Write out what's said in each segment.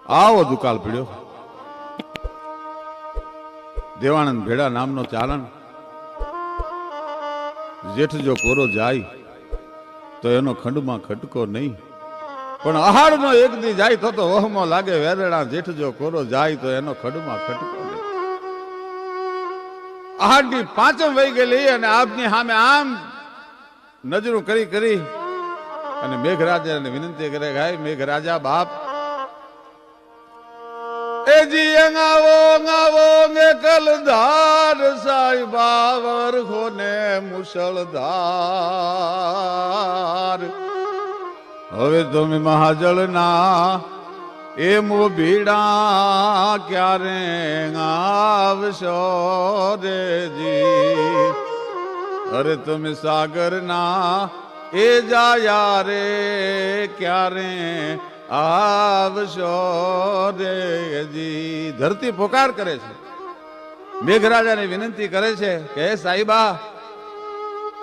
આવો દુકાળ પીડ્યો. દેવાનંદ ભેડા નામનો ચારણ જેઠ જો કોરો જાય તો એનો ખંડમાં ખટકો નહીં, પણ આહારનો એક દી જાય તો વહમો લાગે વેરણા. જેઠ જો કોરો જાય તો એનો ખંડમાં ખટકો નહીં. આહારની પાંચમ વહી ગયેલી અને આપની સામે આમ નજરો કરી કરી અને મેઘરાજાને વિનંતી કરે, ગાય મેઘરાજા બાપ એજી અંગાવો અંગાવો ને કલધાર સાહેબા વરખો ને મુસળધાર. હવે તમે મહાજળના એ મોભીડા ક્યારે આવશો રેજી. અરે તમે સાગરના એ જાયા રે ક્યારે આવશો રેજી. ધરતી પોકાર કરે છે, મેઘરાજાને વિનંતી કરે છે કે હે સાહિબા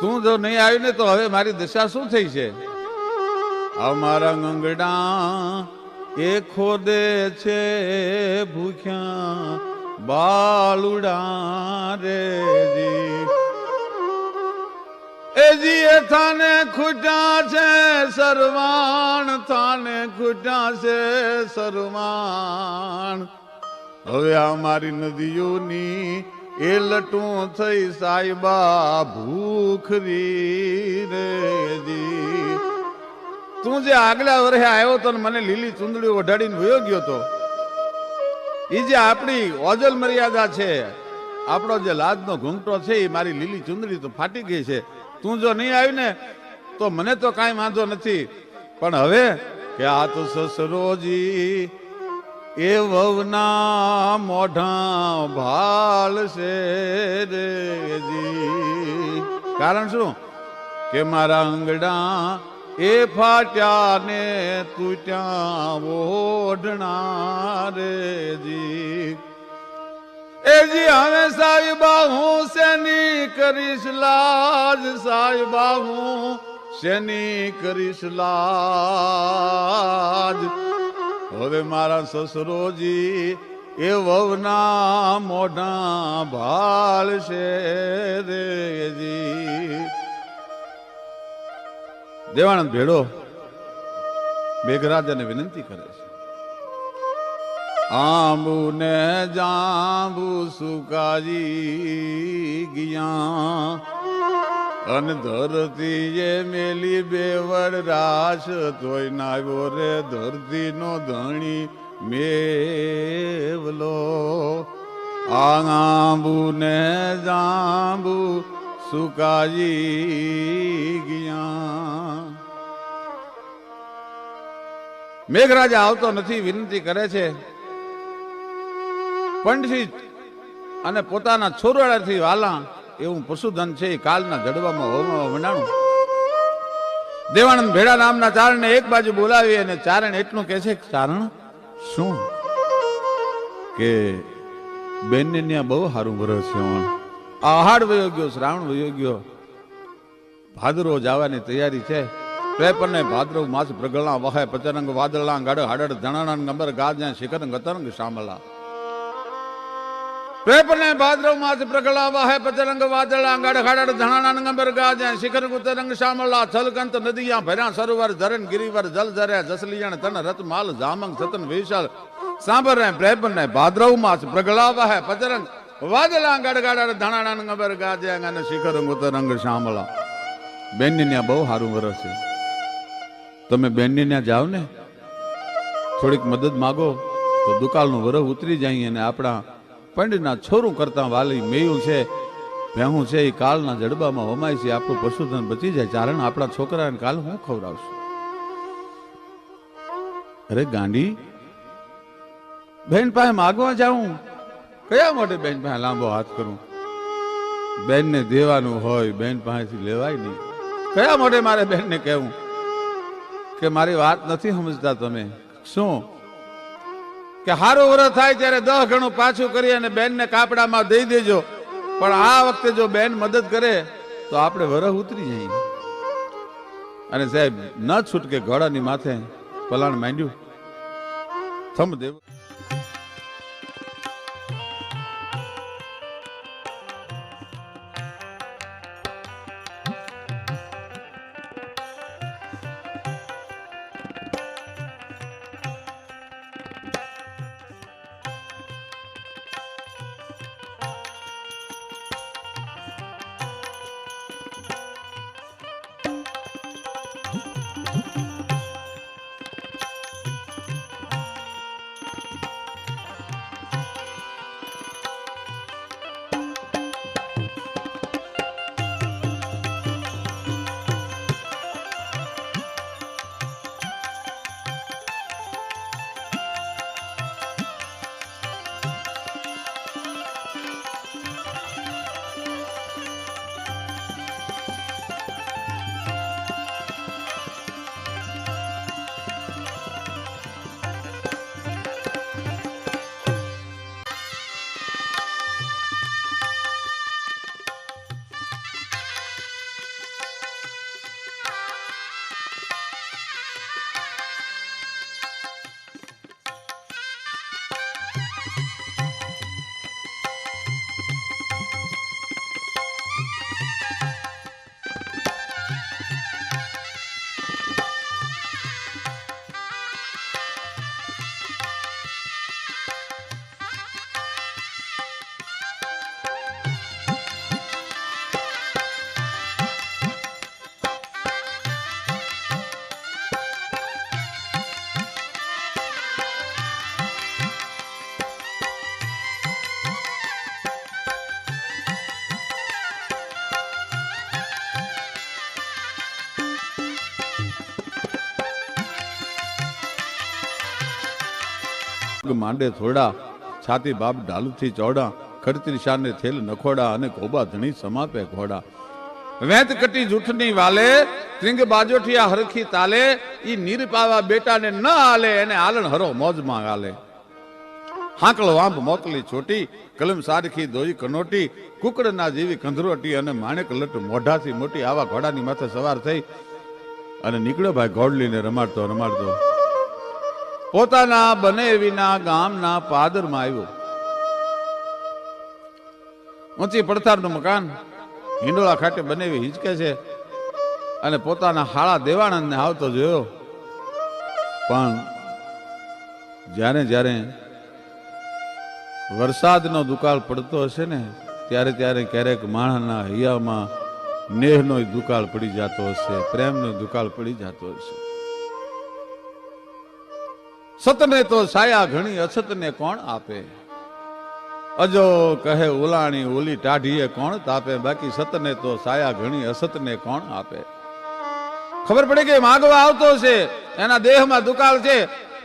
તું જો નહીં આવ્યું ને તો હવે મારી દશા શું થઈ છે. અમારા ગંગડા એ ખોદે છે ભૂખ્યા બાલુડા રેજી. એજી એ થાને ખૂટા છે સરવાણ, થાને ખૂટા છે સરવાણ. હવે અમારી નદીઓની એ લટું થઈ સાહેબા ભૂખરી રેજી. તું જે આગલા વર્ષે આવ્યો તો મને લીલી ચુંદડી ઓઢાડીને વયો ગયો તો, એ જે આપણી ઓજલ મર્યાદા છે, આપણો જે લાજનો ઘૂંઘટો છે, એ મારી લીલી ચુંદડી તો ફાટી ગઈ છે. તું જો નહીં આવી ને તો મને તો કાંઈ વાંધો નથી, પણ હવે કે આ તો સસરોજી એ વવના મોઢા ભાલ છે રેજી. કારણ શું કે મારા આંગડા એ ફાટ્યા ને તૂટ્યા ઓઢણા રેજી. એજી હવે સાહેબા હું શેની કરીશ લાજ, સાહેબા હું શેની કરીશ લાજ. હવે મારા સસરોજી એ વવના મોઢા ભાળ છે રેજી. દેવાનંદ ભેડો મેઘરાજાને વિનંતી કરે છે, આંબુ ને જાંબુ સુકાજી ગયા અન ધરતી એ મેલી બેવડ રાસ તોય નાવ્યો રે ધરતી નો ધણી મેવલો. આંબુ ને જાંબુ સુકાજી ગયા. મેઘરાજા આવતો નથી, વિનંતી કરે છે. પંડિત અને પોતાના છોરાથી વાલા એવું પશુધન છે એ કાલના જડવામાં હોવામાં વંડાણું. દેવાનંદ ભેડા નામના ચારણને એક બાજુ બોલાવી અને ચારણ એટલું કહે છે, ચારણ શું કે બેનને ત્યાં બહુ સારું વરસ છે. આહાડ વયો ગયો, શ્રાવણ વયો ગયો, ભાદરો જવાની તૈયારી છે. પેપરને ભાદરવ માસ પ્રગળના વહે પચરંગ વાદળા ગાડ હાડડ ધણાણા ગંબર ગાજ્યા શિખર ગતરંગ શામલા. પેપરને ભાદરવ માસ પ્રગળા વહે પચરંગ વાદળા ગાડ હાડડ ધણાણા ગંબર ગાજ્યા શિખર ગુતરંગ શામલા. છલકંત નદીયા ભર્યા સરોવર ધરણ ગિરિવર જલ ધર્યા જસલિયણ તન રત માલ જામંગ સતન વિશાલ. સાંભળ રહે પેપરને ભાદરવ માસ પ્રગળા વહે પચરંગ વાદળા ગાડ ગાડ ધણાણા ગંબર ગાજ્યા અને શિખર ગુતરંગ શામલા. બેનને ત્યાં બહુ સારું વરસ છે. તમે બેનને ત્યાં જાઓ ને થોડીક મદદ માગો તો દુકાળનું વરસ ઉતરી જાય અને આપણા પંડના છોરું કરતા વાલી મેયું છે, ભેહું છે, એ કાળના જડબામાં હોમાય છે. આપણું પશુધન બચી જાય. ચારણ આપણા છોકરાને કાલ હું ખવડાવશું. અરે ગાંડી, બેન પાસે માગવા જાઉં, કયા માટે બેન પાસે લાંબો હાથ કરું? બેનને દેવાનું હોય, બેન પાસેથી લેવાય નહીં. કયા માટે મારે બેનને કહેવું કે મારી વાત નથી સમજતા તમે? શું કે હારું વરસ થાય ત્યારે 10 ગણું પાછું કરી અને બેનને કાપડામાં દઈ દેજો, પણ આ વખતે જો બેન મદદ કરે તો આપણે વરસ ઉતરી જઈએ. અને સાહેબ ન છૂટકે ઘોડાની માથે પલાણ માંડ્યું થમ દેવ માંડે થોડા છાતી બાપ ઢાલુથી ચોડા ખડતરી શાને થેલ નખોડા અને કોબા ધણી સમાપે ઘોડા વેત કટી જૂઠની વાલે ત્રિંગ બાજોઠિયા હરખી તાલે ઈ નીર પાવા બેટાને ન હાલે એને આલણ હરો મોજમાં ગાલે હાંકળ વાંભ મોકલી છોટી કલમ સારખી દોઈ કનોટી કુકડના જેવી કંધરોટી અને માણેક લટ મોઢાથી મોટી આવા ઘોડાની માથે સવાર થઈ અને નીકળ્યો ભાઈ ઘોડલીને રમાડતો રમાડતો પોતાના બને વિના ગામના પાદરમાં આવ્યો. ઊંચી પડતારનું મકાન હિંડોળા ખાતે બનેવી હિંચકે છે અને પોતાના હાળા દેવાનંદને આવતો જોયો. પણ જ્યારે જ્યારે વરસાદનો દુકાળ પડતો હશે ને ત્યારે ત્યારે ક્યારેક માણસના હૈયામાં નેહનો દુકાળ પડી જતો હશે, પ્રેમનો દુકાળ પડી જતો હશે. સતને તો સાયા ઘણી અછતને કોણ આપે, અજો કહે ઉલાણી ઓલી ટાઢીએ કોણ તાપે, બાકી સતને તો સાયા ઘણી અસતને કોણ આપે. ખબર પડી કે માગવા આવતો છે, એના દેહમાં દુકાળ છે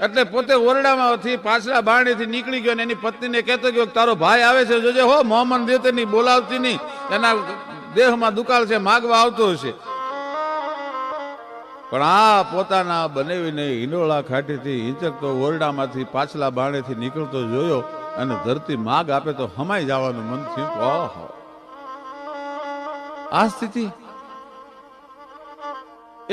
એટલે પોતે ઓરડામાંથી પાછલા બારણેથી નીકળી ગયો ને એની પત્નીને કહેતો ગયો તારો ભાઈ આવે છે જોજે હો, મોહમ્મદ દેતની બોલાવતી નહીં, એના દેહમાં દુકાળ છે, માગવા આવતો હશે. પણ આ પોતાના બનેવીને હિંડોળા ખાટીથી હિંચકતો ઓરડામાંથી પાછલા બારણેથી નીકળતો જોયો અને ધરતી માગ આપે તો હમાઈ જવાનું મન થયું. ઓહો, આ સ્થિતિ.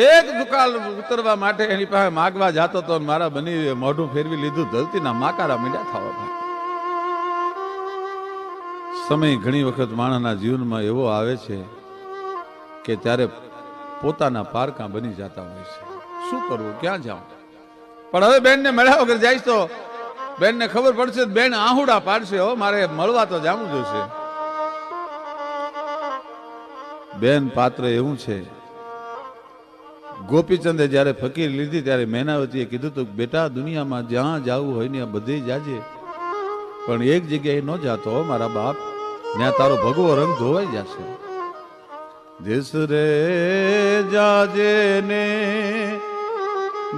એક દુકાળ ઉતરવા માટે એની પાસે માગવા જાતો તો મારા બની મોઢું ફેરવી લીધું, ધરતીના માકારા મીંડા થવા. સમય ઘણી વખત માણસના જીવનમાં એવો આવે છે કે ત્યારે પોતાના પારકા બની જતા હોય છે. શું કરવું, ક્યાં જાઉં? પણ હવે બેનને મળ્યા વગર જઈશ તો બેનને ખબર પડશે, બેન આહુડા પાડશે. હો, મારે મળવા તો જાવું જોશે. બેન પાત્ર એવું છે, ગોપીચંદે જયારે ફકીર લીધી ત્યારે મેનાવતીએ કીધું હતું બેટા દુનિયામાં જ્યાં જવું હોય ને બધે જાજે, પણ એક જગ્યાએ ન જાતો મારા બાપ, ત્યાં તારો ભગવો રંગ ધોવાઈ જશે. દેશ રે જાજે ને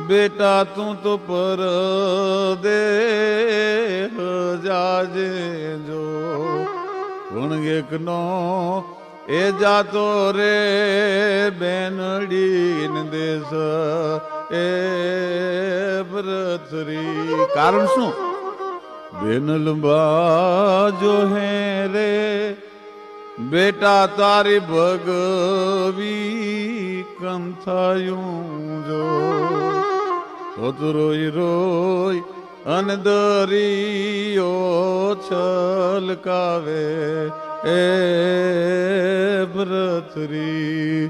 બેટા તું તો પર દે જાજે જો વણગેક નો એ જાતો રે બેનડીન દેશ એ વ્રતરી. કારણ શું? બેનલબા જો હે રે બેટા તારી ભગવી કંથાયું જો તો રોઈ રોઈ અન દરિયો છલકાવે એ ભ્રતરી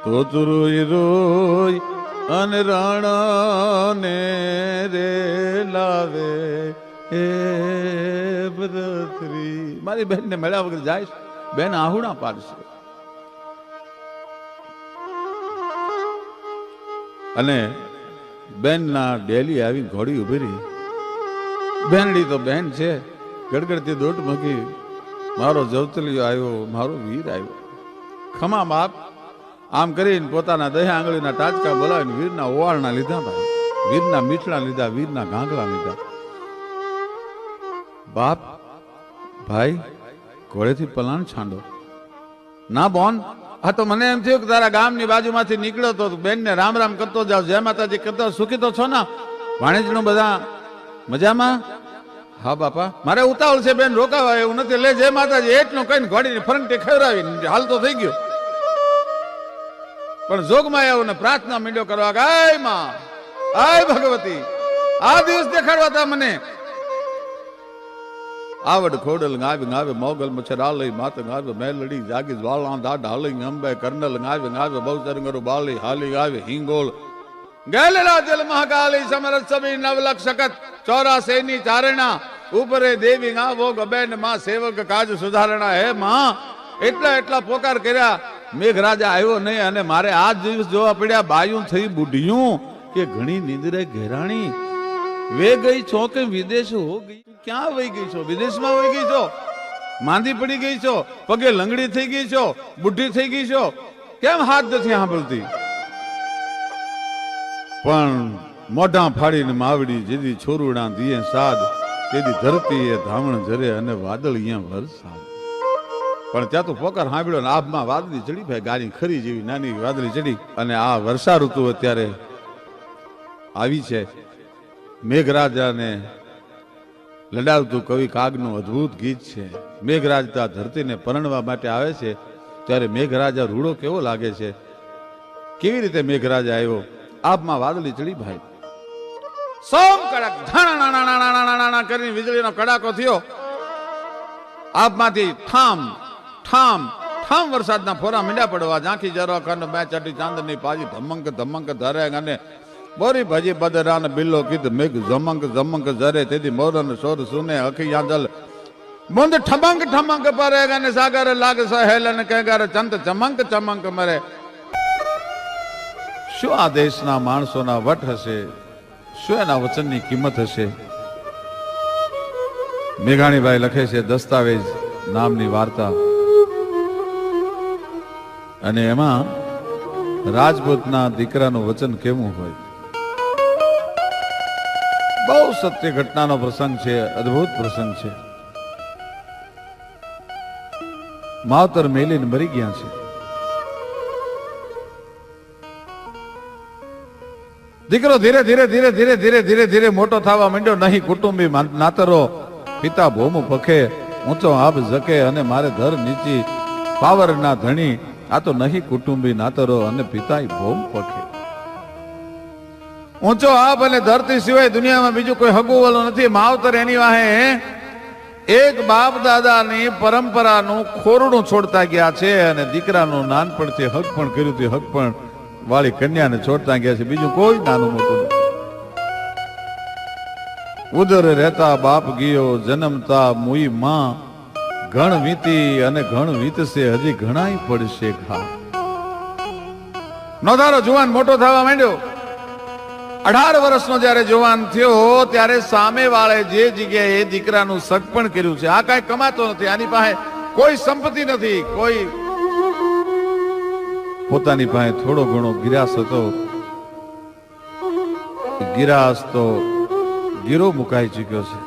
તો રોય રોય અને રાણાને રે લાવે એ ભ્રતરી. મારી બહેનને મળ્યા વગર જાય બેન આહુડા પાડશે. અને બેન ના ડેલી આવી ઘોડી ઉભી રહી. બેનડી તો બેન છે, ગડગડતી દોટ મૂકી, મારો જવતલિયો આવ્યો, મારો વીર આવ્યો. ખમા બાપ આમ કરીને પોતાના દહ્યા આંગળીના ટાચકા બોલાવીને વીરના ઓવાળના લીધા ભાઈ, વીરના મીઠડા લીધા, વીરના ગાંગલા લીધા. બાપ ભાઈ ઘોડેથી પલાણ છાંડો ના બોન. હા તો મને એમ થયું કે તારા ગામની બાજુમાંથી નીકળ્યો તો બેનને રામ રામ કરતો જાવ, જય માતાજી કરતો. સુખી તો છો ને ભાણેજનું બધા મજામાં? હા બાપા મારે ઉતાવળ છે બેન, રોકાવા એવું નથી. લે જય માતાજી એટલું કહીને ઘોડીની ફરંટી ખવડાવી હાલ તો થઈ ગયો. પણ જોગમાં આવું ને પ્રાર્થના મીંડો કરવા કે આય માં, આય ભગવતી, આ દિવસ દેખાડવા તા મને. આવડ ખોડલ ગાવે ગાવે મોગલ મચ્છરાલય માત ગાવે મેલડી જાગી જ્વાળા દાઢ હાલી અંબે કર્નલ ગાવે ગાવે બહુચરંગરો બાલી હાલી ગાવે હિંગોળ ગેલેલા જલ મહાકાલી સમરસ સભી નવલખ શકત 84 ની ચારણા ઉપરે દેવી ગાવો ગબેન માં સેવક કાજ સુધારણા. હે માં એટલા એટલા પોકાર કર્યા, મેઘરાજા આવ્યો નહીં. અને મારે આ દિવસ જોવા પડ્યા બાયું થઈ બુઢિયું કે ઘણી નિંદરે ઘેરાણી વે ગઈ છો કે વિદેશ હો ગઈ. ક્યાં વહી ગઈ છો? વિદેશમાં વહી ગઈ છો? માંદી પડી ગઈ છો? પગે લંગડી થઈ ગઈ છો? બુઢી થઈ ગઈ છો? કેમ હાથ નથી સાંભળતી? પણ મોઢા ફાડીને માવડી જેદી છોરુડા દીએ સાદ તેદી ધરતી એ ધામણ જરે અને વાદળ અહીંયા વરસાદ. પણ ત્યાં તો પોકાર સાંભળ્યો ને આભમાં વાદળી ચડી ભાઈ, ગાડી ખરી જેવી નાની વાદળી ચડી. અને આ વર્ષા ઋતુ અત્યારે આવી છે. મેઘરાજાને લડાવતું કવિ કાગનું અદ્ભુત ગીત છે. મેઘરાજ તો આ ધરતીને પરણવા માટે આવે છે ત્યારે મેઘરાજા રૂડો કેવો લાગે છે. કેવી રીતે મેઘરાજા આવ્યો? આભમાં વાદળી ચડી ભાઈ, સોમ કડક ધાણા કરીને વીજળીનો કડાકો થયો. આભમાંથી ઠામ ઠામ ઠામ વરસાદના ફોરા મીંડા પડવા. ઝાંખી જરો ખંડ મેં ચટી ચાંદની પાજી ધમંક ધમંક ધરે. અને બોરી ભજી બદરાન બિલ્લો કીધ મેઘ જમંક જમંક જરે તેથી મોરન સોર સુને અખી યાંજલ મુંદ ઠમંક ઠમંક પરે. અને સાગર લાગ સહેલન કહેગર ચંત ચમંક ચમંક મરે. શું આ દેશના માણસોના વટ હશે? શું એના વચનની કિંમત હશે? મેઘાણીભાઈ લખે છે દસ્તાવેજ નામની વાર્તા, અને એમાં રાજપૂતના દીકરાનું વચન કેવું હોય. બહુ સત્ય ઘટનાનો પ્રસંગ છે, અદ્ભુત પ્રસંગ છે. માવતર મેલીને મરી ગયા છે. દીકરો ધીરે ધીરે ધીરે ધીરે ધીરે ધીરે ધીરે મોટો થવા માંડ્યો. નહીં કુટુંબી નાતરો પિતા ભોમ પખે ઊંચો આબ જકે અને મારે ધર નીચી પાવર ના ધણી. આ તો નહીં કુટુંબી નાતરો અને પિતા ભોમ પખે. ઊંચો આબ અને ધરતી સિવાય દુનિયામાં બીજું કોઈ હગું વાળું નથી. માવતર એની વાહે એક બાપ દાદાની પરંપરાનું ખોરડું છોડતા ગયા છે અને દીકરાનું નાનપણથી હક પણ કર્યું હતું, હક પણ વાળી કન્યાને છોડતા ગયા છે. બીજું કોઈ નાનું મોટું નથી. ઉદર રહેતા બાપ ગયો જન્મતા મુઈ માં. ઘણ વીતી અને ઘણ વીતશે હજી ઘણાય પડશે ઘા. નોધારો જુવાન મોટો થવા માંડ્યો. 18 વર્ષનો જયારે જુવાન થયો ત્યારે સામે વાળે જે જગ્યાએ દીકરાનું સગ પણ કર્યું છે. આ કઈ કમાતો નથી, આની પાસે કોઈ સંપત્તિ નથી, કોઈ પોતાની પાસે થોડો ઘણો ગિરાસ હતો. ગિરાસ તો ગીરો મુકાઈ ચુક્યો છે.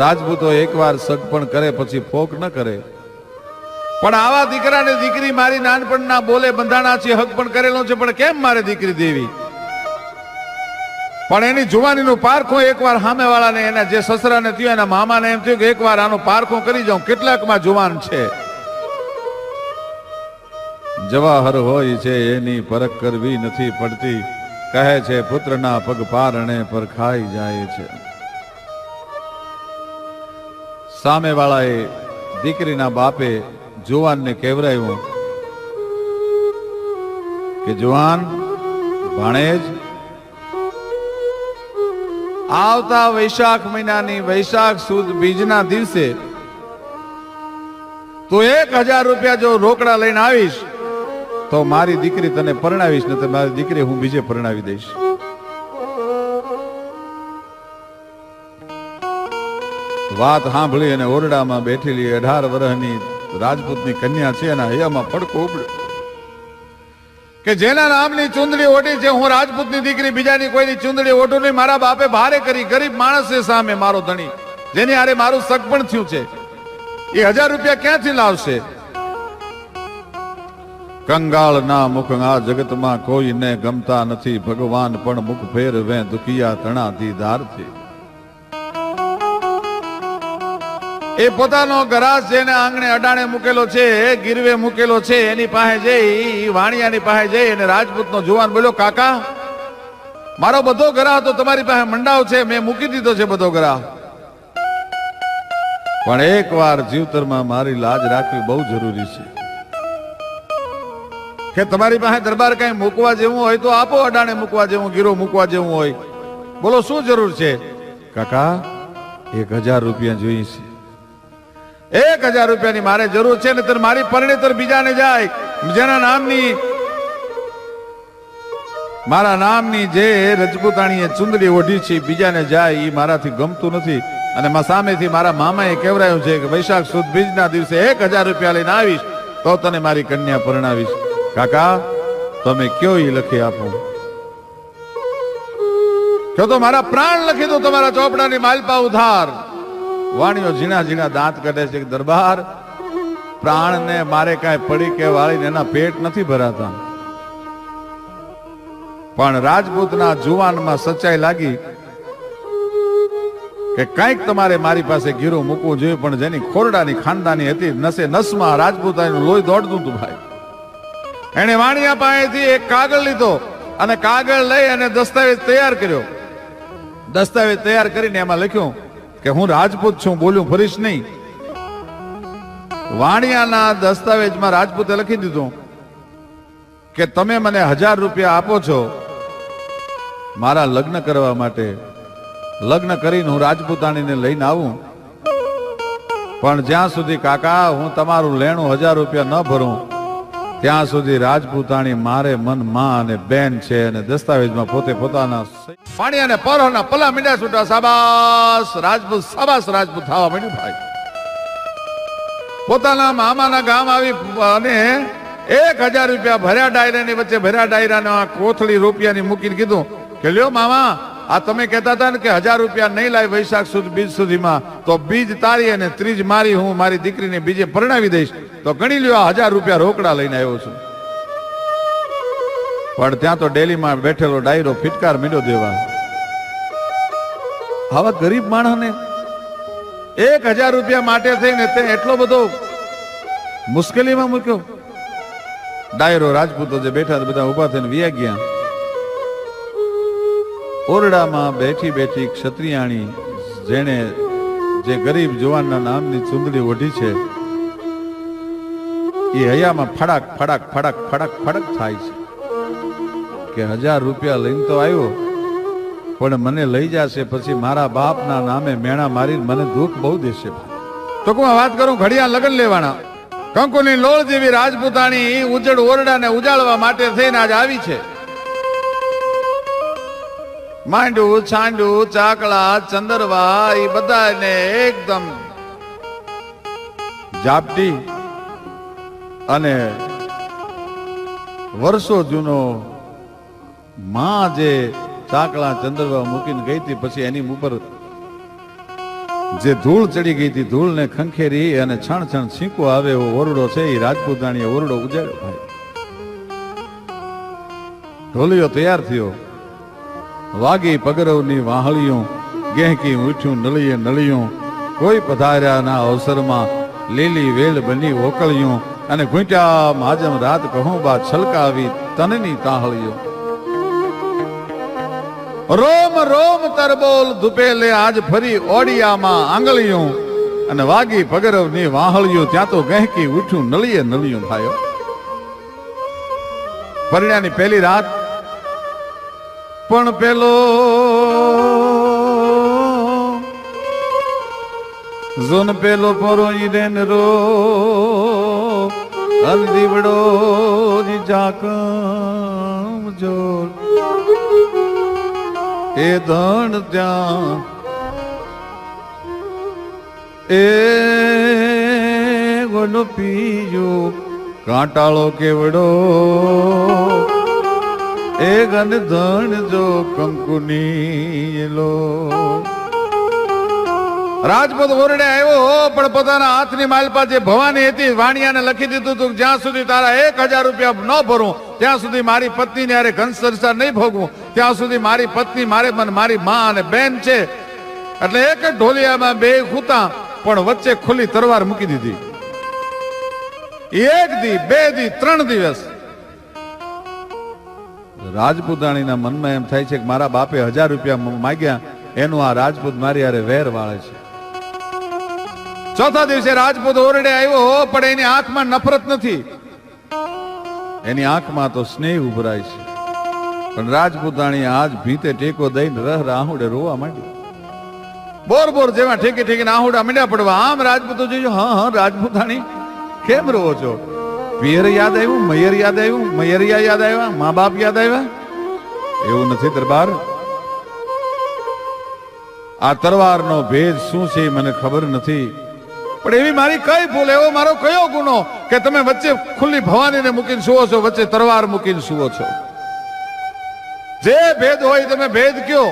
રાજપૂતો એકવાર સગ પણ કરે પછી ફોક ન કરે. પણ આવા દીકરાને દીકરી મારી નાનપણના બોલે બંધાણા છે, હક પણ કરેલો છે, પણ કેમ મારે દીકરી દેવી? પણ એની જુવાનીનું પારખું એકવાર સામેવાળાને એના જે સસરાને થયું એના મામાને એમ થયું કે એકવાર આનું પારખું કરી જાઉં, કેટલાકમાં જુવાન છે. જવાહર હોય છે એની પરખ કરવી નથી પડતી. કહે છે પુત્રના પગ પારણે પર ખાઈ જાય છે. સામે વાળાએ દીકરીના બાપે જુવાનને કેવરાયું કે જુવાન ભાણેજ, આવતા વૈશાખ મહિનાની વૈશાખ સુદ બીજના દિવસે તું 1000 રૂપિયા જો રોકડા લઈને આવીશ તો મારી દીકરી તને પરણાવીશ, ને તો મારી દીકરી હું બીજે પરણાવી દઈશ. વાત સાંભળી અને ઓરડામાં બેઠેલી 18 વર્ષની રાજપૂતની કન્યા છે એના હૈયામાં પડકો ઉપડ્યો કે જેના નામની ચુંદડી ઓઢી છે, હું રાજપૂતની દીકરી બીજાની કોઈની ચુંદડી ઓઢું નહીં. મારા બાપે ભારે કરી, ગરીબ માણસ છે સામે મારો ધણી, જેની હારે મારું સગપણ થયું છે, એ 1000 રૂપિયા ક્યાંથી લાવશે? કંગાળ ના મુખ આ જગતમાં કોઈને ગમતા નથી, ભગવાન પણ મુખ ફેરવે દુખિયા તણાથી ધારથી. એ પોતાનો ગરાસ જેને આંગણે અડાણે મૂકેલો છે, ગીરવે મૂકેલો છે, એની પાસે જઈ, વાણિયાની પાસે જઈ અને રાજપૂતનો જુવાન બોલ્યો, કાકા મારો બધો ગરાહ તો તમારી પાસે મંડાવ છે, મેં મૂકી દીધો છે બધો ગરાહ, પણ એકવાર જીવતરમાં મારી લાજ રાખવી બહુ જરૂરી છે કે તમારી પાસે દરબાર કઈ મૂકવા જેવું હોય તો આપો, અડાણે મૂકવા જેવું, ગીરો મૂકવા જેવું હોય, બોલો શું જરૂર છે? કાકા 1000 રૂપિયા જોઈએ છે. 1000 રૂપિયાની મારે જરૂર છે, ને તર મારી પરણેતર બીજાને જાય, જેના નામની મારા નામની જે રજપૂતાણીએ ચુંદડી ઓઢી છે બીજાને જાય, એ મારાથી ગમતું નથી. અને સામેથી મારા મામાએ કહેવરાયું છે કે વૈશાખ સુદ બીજના દિવસે 1000 રૂપિયા લઈને આવીશ તો તને મારી કન્યા પરણાવીશ. કાકા તમે કયો એ લખી આપો, કયો તો મારા પ્રાણ લખી દો, તમારા ચોપડાની માલપા ઉધાર. વાણીઓ ઝીણા ઝીણા દાંત કાઢે છે કે દરબાર, પ્રાણને મારે કાંઈ પડી કે વાળીને એના પેટ નથી ભરાતા, પણ રાજપૂતના જુવાનમાં સચ્ચાઈ લાગી કે કંઈક તમારે મારી પાસે ગીરો મૂકવું જોઈએ, પણ જેની ખોરડાની ખાનદાની હતી, નસે નસમાં રાજપૂતાનું લોહી દોડતું હતું ભાઈ. એને વાણિયા પાસેથી એક કાગળ લીધો અને કાગળ લઈ અને દસ્તાવેજ તૈયાર કર્યો. દસ્તાવેજ તૈયાર કરીને એમાં લખ્યું કે હું રાજપૂત છું, બોલ્યું ફરીશ નહીં. વાણિયાના દસ્તાવેજમાં રાજપૂતે લખી દીધું કે તમે મને 1000 રૂપિયા આપો છો મારા લગ્ન કરવા માટે, લગ્ન કરીને હું રાજપૂતાણીને લઈને આવું, પણ જ્યાં સુધી કાકા હું તમારું લેણું 1000 રૂપિયા ન ભરું ત્યાં સુધી રાજપૂતાણી મારે મન માં અને બેન છે. અને દસ્તાવેજમાં પોતે પોતાના વાણિયાને પરોના પલા મીંડા છૂટા, સાબાસ રાજપૂત, સાબાસ રાજપૂત થવા માંડ્યું ભાઈ. પોતાના મામાના ગામ આવી અને 1000 રૂપિયા ભર્યા ડાયરાની વચ્ચે, ભર્યા ડાયરાના કોથળી રૂપિયાની મૂકીને કીધું કે લ્યો મામા, આ તમે કહેતા હતા ને કે 1000 રૂપિયા નહીં લાય વૈશાખ સુદ બીજ સુધીમાં, તો બીજ તારી અને ત્રીજ મારી, હું મારી દીકરીને બીજે પરણાવી દઈશ, તો ગણી લ્યો આ 1000 રૂપિયા રોકડા લઈને આવ્યો છું. પણ ત્યાં તો ડેલીમાં બેઠેલો ડાયરો ફિટકાર મીંડો દેવા. આવા ગરીબ માણસને 1000 રૂપિયા માટે થઈને તે એટલો બધો મુશ્કેલીમાં મૂક્યો. ડાયરો રાજપૂતો જે બેઠા બધા ઉભા થઈને વિયા ગયા. ઓરડામાં બેઠી બેઠી ક્ષત્રિયાણી જેણે જે ગરીબ જુવાનના નામની ચુંદડી ઓઢી છે, એ હૈયામાં ફડાક ફડાક ફડાક ફડાક ફડક થાય છે કે 1000 રૂપિયા લઈને તો આવ્યો, પણ મને લઈ જશે પછી મારા બાપના નામે મેણા મારી મને દુઃખ બહુ દેશે. ટૂંકમાં વાત કરું, ઘડિયા લગ્ન લેવાના, કંકુની લોળ જેવી રાજપૂતાણી ઉજળ ઓરડાને ઉજાળવા માટે થઈને આજ આવી છે. માંડું, છાંડું, ચાકળા, ચંદરવા એ બધાને એકદમ ઝાપટી અને વર્ષો જૂનો માં જે ચાકળા ચંદરવા મૂકીને ગઈ હતી, પછી એની ઉપર જે ધૂળ ચડી ગઈ હતી, ધૂળને ખંખેરી અને છણ છણ છીંકો આવે એવો ઓરડો છે, એ રાજપૂતાણીએ ઓરડો ઉજાડ્યો ભાઈ. ઢોલિયો તૈયાર થયો, વાગી પગરવની વાહળીયું, ગેહકી ઉઠ્યું નળીએ નળિયું, કોઈ પધાર્યાના અવસરમાં લીલી વેલ બની ઓકળિયું, અને ઘૂંટ્યા માજમ રાત કહું બા છલકાવી તનની તાહળીઓ. રોમ રોમ તરબોલ ધુપેલે આજ ફરી ઓડિયામાં આંગળીયું અને વાગી પગરવની વાહળિયું ત્યાં તો ગહેકી ઉઠ્યું નળીએ નળિયું થાયો. પરણ્યાની પહેલી રાત પણ પેલો ઝોન પેલો પરોઈ રેન રો અલ દીવડો જી જાકમ જોર એ ધણ ત્યાં એ ગોલો પીજો કાંટાળો કેવડો એ ગન ધણ જો કંકુની લો. રાજપૂત ઓરડે આવ્યો પણ પોતાના હાથની માલપા જે ભવાની હતી વાણિયાને લખી દીધું હતું જ્યાં સુધી તારા 1000 રૂપિયા ન ભરું ત્યાં સુધી મારી પત્નીને હારે ઘન સંસાર નહીં ભોગવું, ત્યાં સુધી મારી પત્ની મારે મને મારી માં અને બેન છે. એટલે એક જ ઢોલિયામાં બે ખૂતા પણ વચ્ચે ખુલ્લી તરવાર મૂકી દીધી. 1 દી 2 દી 3 દિવસ રાજપૂતાણીના મનમાં એમ થાય છે કે મારા બાપે 1000 રૂપિયા માંગ્યા એનું આ રાજપૂત મારી હારે વેર વાળે છે. ચોથા દિવસે રાજપૂત ઓરડે આવ્યો પણ એની આંખમાં નફરત નથી, એની આંખમાં તો સ્નેહ ઉભરાય છે. પણ રાજપૂતાણી આજ ભીતે ટેકો દઈને રાહુડે રોવા માંડી. બોર બોર જેવા ઠેકી ઠેકીને આહુડા મીંડા પડવા. આમ રાજપૂતો જોયું, હા રાજપૂતાણી કેમ રોવો છો? પિયર યાદ આવ્યું, મયર યાદ આવ્યું, મયરિયા યાદ આવ્યા, મા બાપ યાદ આવ્યા? એવું નથી દરબાર, આ તરવારનો ભેદ શું છે મને ખબર નથી, પણ એવી મારી કઈ ભૂલ, એવો મારો કયો ગુનો કે તમે વચ્ચે ખુલ્લી ભવાનીને મૂકીને સુવો છો, વચ્ચે તરવાર મૂકીને સુવો છો? જે ભેદ હોય તમે ભેદ કયો.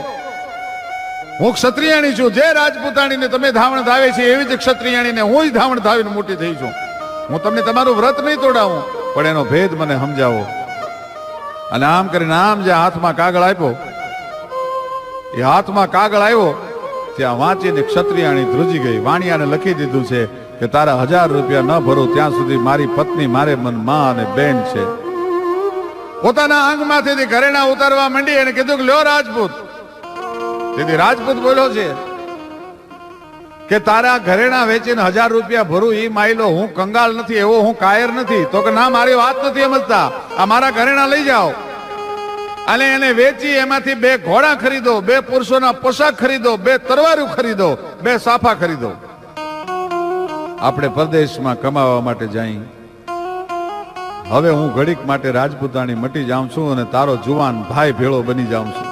હું ક્ષત્રિયાણી છું, જે રાજપૂતાણીને તમે ધાવણ ધાવે છે એવી જ ક્ષત્રિયાણીને હું જ ધાવણ ધાવીને મોટી થઈ છું. હું તમને તમારું વ્રત નહીં તોડાવું, પણ એનો ભેદ મને સમજાવો. અને આમ કરીને આમ જે હાથમાં કાગળ આપ્યો, એ હાથમાં કાગળ આવ્યો ત્યાં વાંચીને ક્ષત્રિયાણી ધ્રુજી ગઈ. વાણિયાને લખી દીધું છે કે તારા 1000 રૂપિયા ન ભરો ત્યાં સુધી મારી પત્ની મારે મન માં અને બેન છે. પોતાના આંગમાંથી ઘરેણા ઉતારવા માંડી અને કીધું કે લ્યો રાજપૂત. તેથી રાજપૂત બોલ્યો છે કે તારા ઘરેણા વેચીને 1000 રૂપિયા ભરું એ માયલો હું કંગાલ નથી, એવો હું કાયર નથી. તો કે ના, મારી વાત નથી સમજતા, આ મારા ઘરેણા લઈ જાઓ અને એને વેચી એમાંથી 2 ઘોડા ખરીદો, 2 પુરુષોના પોશાક ખરીદો, 2 તરવારું ખરીદો, 2 સાફા ખરીદો. આપણે પરદેશમાં કમાવા માટે જઈ. હવે હું ઘડીક માટે રાજપૂતાણી મટી જાઉં છું અને તારો જુવાન ભાઈ ભેળો બની જાઉં છું.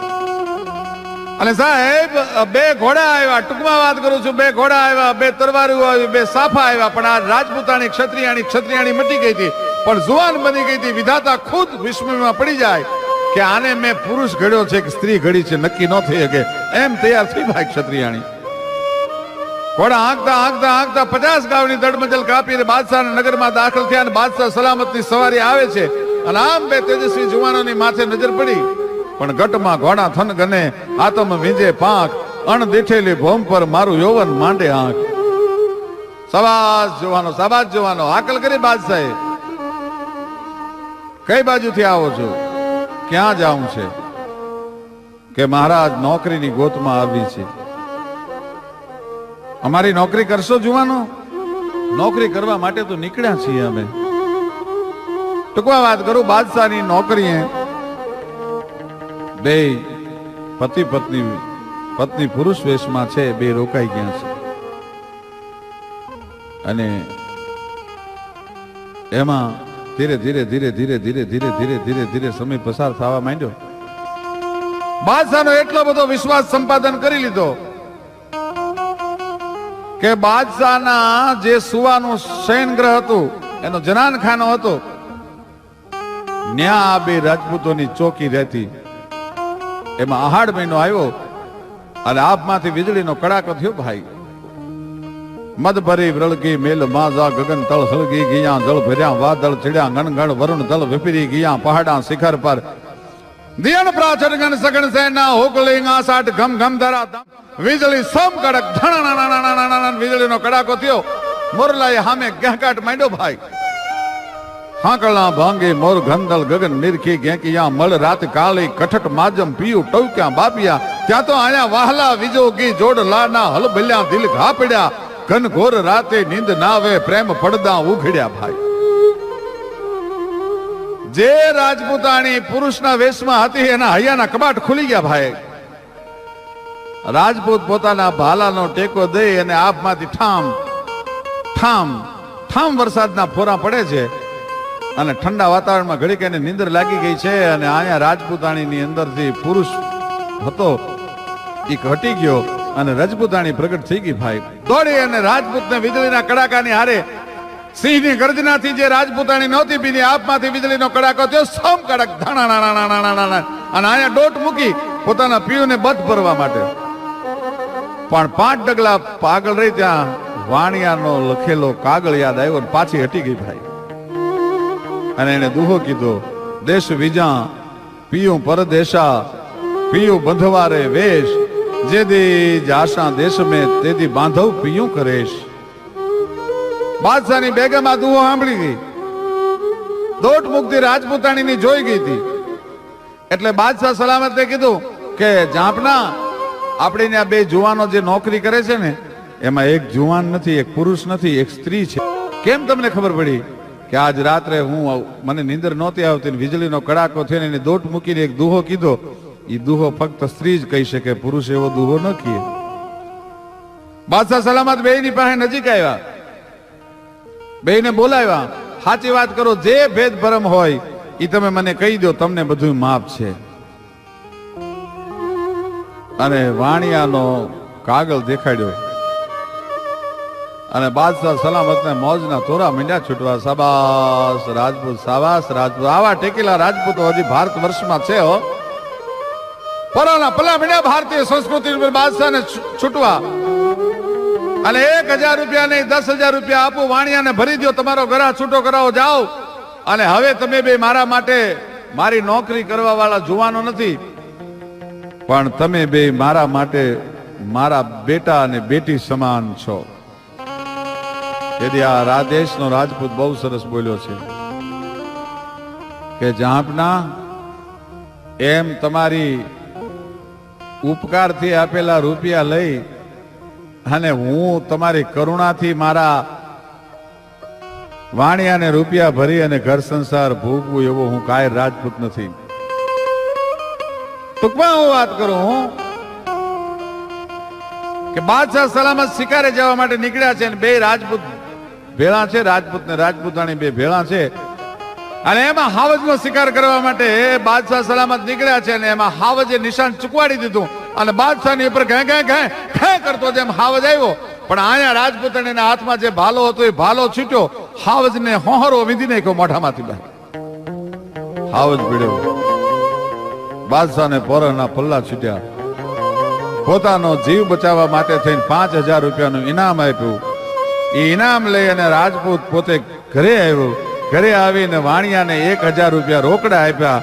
અને સાહેબ 2 ઘોડા આવ્યા, ટૂંકમાં વાત કરું છું, 2 ઘોડા આવ્યા, 2 તરવારું આવી, 2 સાફા આવ્યા. પણ આ રાજપૂતાણી ક્ષત્રિયાણી મટી ગઈ હતી, પણ જુવાન બની ગઈ હતી. વિધાતા ખુદ વિસ્મયમાં પડી જાય કે આને મેં પુરુષ ઘડ્યો છે કે સ્ત્રી ઘડી છે, નક્કી ન થઈ શકે. એમ તૈયાર થઈ ભાઈ ક્ષત્રિયાણી. ઘોડા આંકતા આંકતા આંકતા 50 ગાવની દડમજલ કાપીને બાદશાહના નગરમાં દાખલ થયા. અને બાદશાહ સલામતની સવારી આવે છે અને આમ 2 તેજસ્વી જુવાનોની માથે નજર પડી. પણ ગટમાં ઘોડા થન ગને, આતમ વીંજે પાંખ, અણ દેઠેલી ભોમ પર મારું યૌવન માંડે આંખ. સાબાસ જવાનો હાકલ કરી બાદશાહે. કઈ બાજુથી આવો છો, ક્યાં જાવું છે? કે મહારાજ નોકરીની ગોતમાં આવી છે. અમારી નોકરી કરશો જુવાનો? નોકરી કરવા માટે તો નીકળ્યા છીએ અમે. ટૂંકમાં વાત કરું, બાદશાહની નોકરીએ 2 પતિ પત્ની પુરુષ વેશમાં છે, 2 રોકાઈ ગયા છે. અને એમાં ધીરે ધીરે સમય પસાર થવા માંડ્યો. બાદશાહનો એટલો બધો વિશ્વાસ સંપાદન કરી લીધો કે બાદશાહના જે સુવાનું શયનગ્રહ હતું, એનો જનાનખાનો હતો, ન્યા આ 2 રાજપૂતોની ચોકી રહેતી. એમાં આહાડ મહિનો આવ્યો અને આપમાંથી વીજળીનો કડાકો થયો ભાઈ. મદ ભરી વ્રળગી મેલ માજા ગગન તળ હળગી ગયા, જળ ભર્યા વાદળ ચડ્યા, ગણગણ વરુણ દળ વિપરી ગયા, પહાડા શિખર પર દિયણ પ્રાચર ગણ સગણ સેના હોકલિંગ આસાટ ઘમ ઘમ ધરા વીજળી સમ કડક ધણ વીજળીનો કડાકો થયો. મોરલાએ સામે ગહેકાટ માંડ્યો ભાઈ. હાંકળા ભાંગી મોર ગંધલ ગગન નિરખી ગેંકિયા મળ રાત કાળી કઠટ માજમ પીયું ટવક્યા બાપિયા ત્યાં તો આયા વાહલા વિજોગી જોડ લાના હલભલ્યા દિલ ઘા પડ્યા ઘન ઘોર રાતે નીંદ નાવે પ્રેમ પડદા ઉઘડ્યા ભાઈ. જે રાજપૂતાણી પુરુષના વેશમાં હતી એના હૈયાના કબાટ ખુલી ગયા ભાઈ. રાજપૂત પોતાના ભાલાનો ટેકો દઈ અને આપમાંથી ઠામ ઠામ ઠામ વરસાદના ફોરા પડે છે અને ઠંડા વાતાવરણમાં ઘડીક એને નીંદર લાગી ગઈ છે અને અહીંયા રાજપૂતાણીની અંદરથી પુરુષ હતો એ હટી ગયો અને રાજપૂતાણી પ્રગટ થઈ ગઈ ભાઈ. દોડી અને રાજપૂતને વીજળીના કડાકાની હારે સિંહની ગર્જનાથી જે રાજપૂતાણી નહોતી પીધી આપમાંથી વીજળીનો કડાકો થયો સમ કડક ધાણા અને અહીંયા ડોટ મૂકી પોતાના પીયુને બધ ભરવા માટે. પણ 5 ડગલા પાગળ રહી ત્યાં વાણિયાનો લખેલો કાગળ યાદ આવ્યો અને પાછી હટી ગઈ ભાઈ. અને એને દુહો કીધો દેશ વિજા પીયું પરદેશા પીયું બંધવારે વેશ જેદી જાશા દેશ મેં તેદી બાંધવ પીયું કરેશ. બાદશાહની બેગમ આ દુહો સાંભળી ગઈ. દોટ મુક્તિ રાજપૂતાણીની જોઈ ગઈ હતી એટલે બાદશાહ સલામતે કીધું કે જાપના આપણે ત્યાં 2 જુવાનો જે નોકરી કરે છે ને એમાં એક જુવાન નથી, એક પુરુષ નથી, એક સ્ત્રી છે. કેમ તમને ખબર પડી? કે આજ રાત્રે મને નીંદર નહોતી આવતી, વીજળીનો કડાકો થઈને એને દોટ મૂકીને એક દુહો કીધો. એ દુહો ફક્ત સ્ત્રી જ કહી શકે, પુરુષ એવો દુહો ન કહે. બાદશાહ સલામત બેયની પાસે નજીક આવ્યા, બેયને બોલાવ્યા. સાચી વાત કરો, જે ભેદ ભરમ હોય એ તમે મને કહી દો, તમને બધું માફ છે. અને વાણિયાનો કાગળ દેખાડ્યો અને બાદશાહ સલામતને મોજના તોરા મીંડ્યા છૂટવા. સાબાસ રાજપૂત, સાબાસ રાજપૂત. આવા ટેકેલા રાજપૂતો હજી ભારત વર્ષમાં છે હો. પરાના પલા મીંડ્યા ભારતીય સંસ્કૃતિ ઉપર બાદશાહને છૂટવા. અને 1000 રૂપિયા નહીં 10,000 રૂપિયા આપું, વાણિયાને ભરી દો, તમારો ઘરા છૂટો કરાવો, જાઓ. અને હવે તમે બે મારા માટે મારી નોકરી કરવા વાળા જુવાનો નથી, પણ તમે બે મારા માટે મારા બેટા અને બેટી સમાન છો. તેથી આ રાધેશનો રાજપૂત બહુ સરસ બોલ્યો છે કે જાપના એમ તમારી ઉપકારથી આપેલા રૂપિયા લઈ અને હું તમારી કરુણાથી મારા વાણિયાને રૂપિયા ભરી અને ઘર સંસાર ભોગવું એવો હું કાંઈ રાજપૂત નથી. ટૂંકમાં હું વાત કરું કે બાદશાહ સલામત શિકારે જવા માટે નીકળ્યા છે અને 2 રાજપૂત ભેળા છે, રાજપૂત ને રાજપૂતાણી 2 ભેળા છે. અને એમાં હાવજનો શિકાર કરવા માટે બાદશાહ સલામત નીકળ્યા છે અને એમાં હાવજે નિશાન ચૂકવાડી દીધું અને બાદશાહની ઉપર ઘે ઘે ઘે ઘે કરતો જેમ હાવજ આવ્યો. પણ આયા રાજપૂતાણીના હાથમાં જે ભાલો હતો એ ભાલો છૂટ્યો, હાવજને હોહરો વીંધી નાખ્યો મોઢામાંથી બહાર. હાવજ પીડ્યો, બાદશાહને પોરના પલ્લા છૂટ્યા. પોતાનો જીવ બચાવવા માટે થઈને 5000 રૂપિયાનું ઇનામ આપ્યું. એ ઇનામ લઈ અને રાજપૂત પોતે ઘરે આવ્યો. ઘરે આવીને વાણિયાને 1000 રૂપિયા રોકડા આપ્યા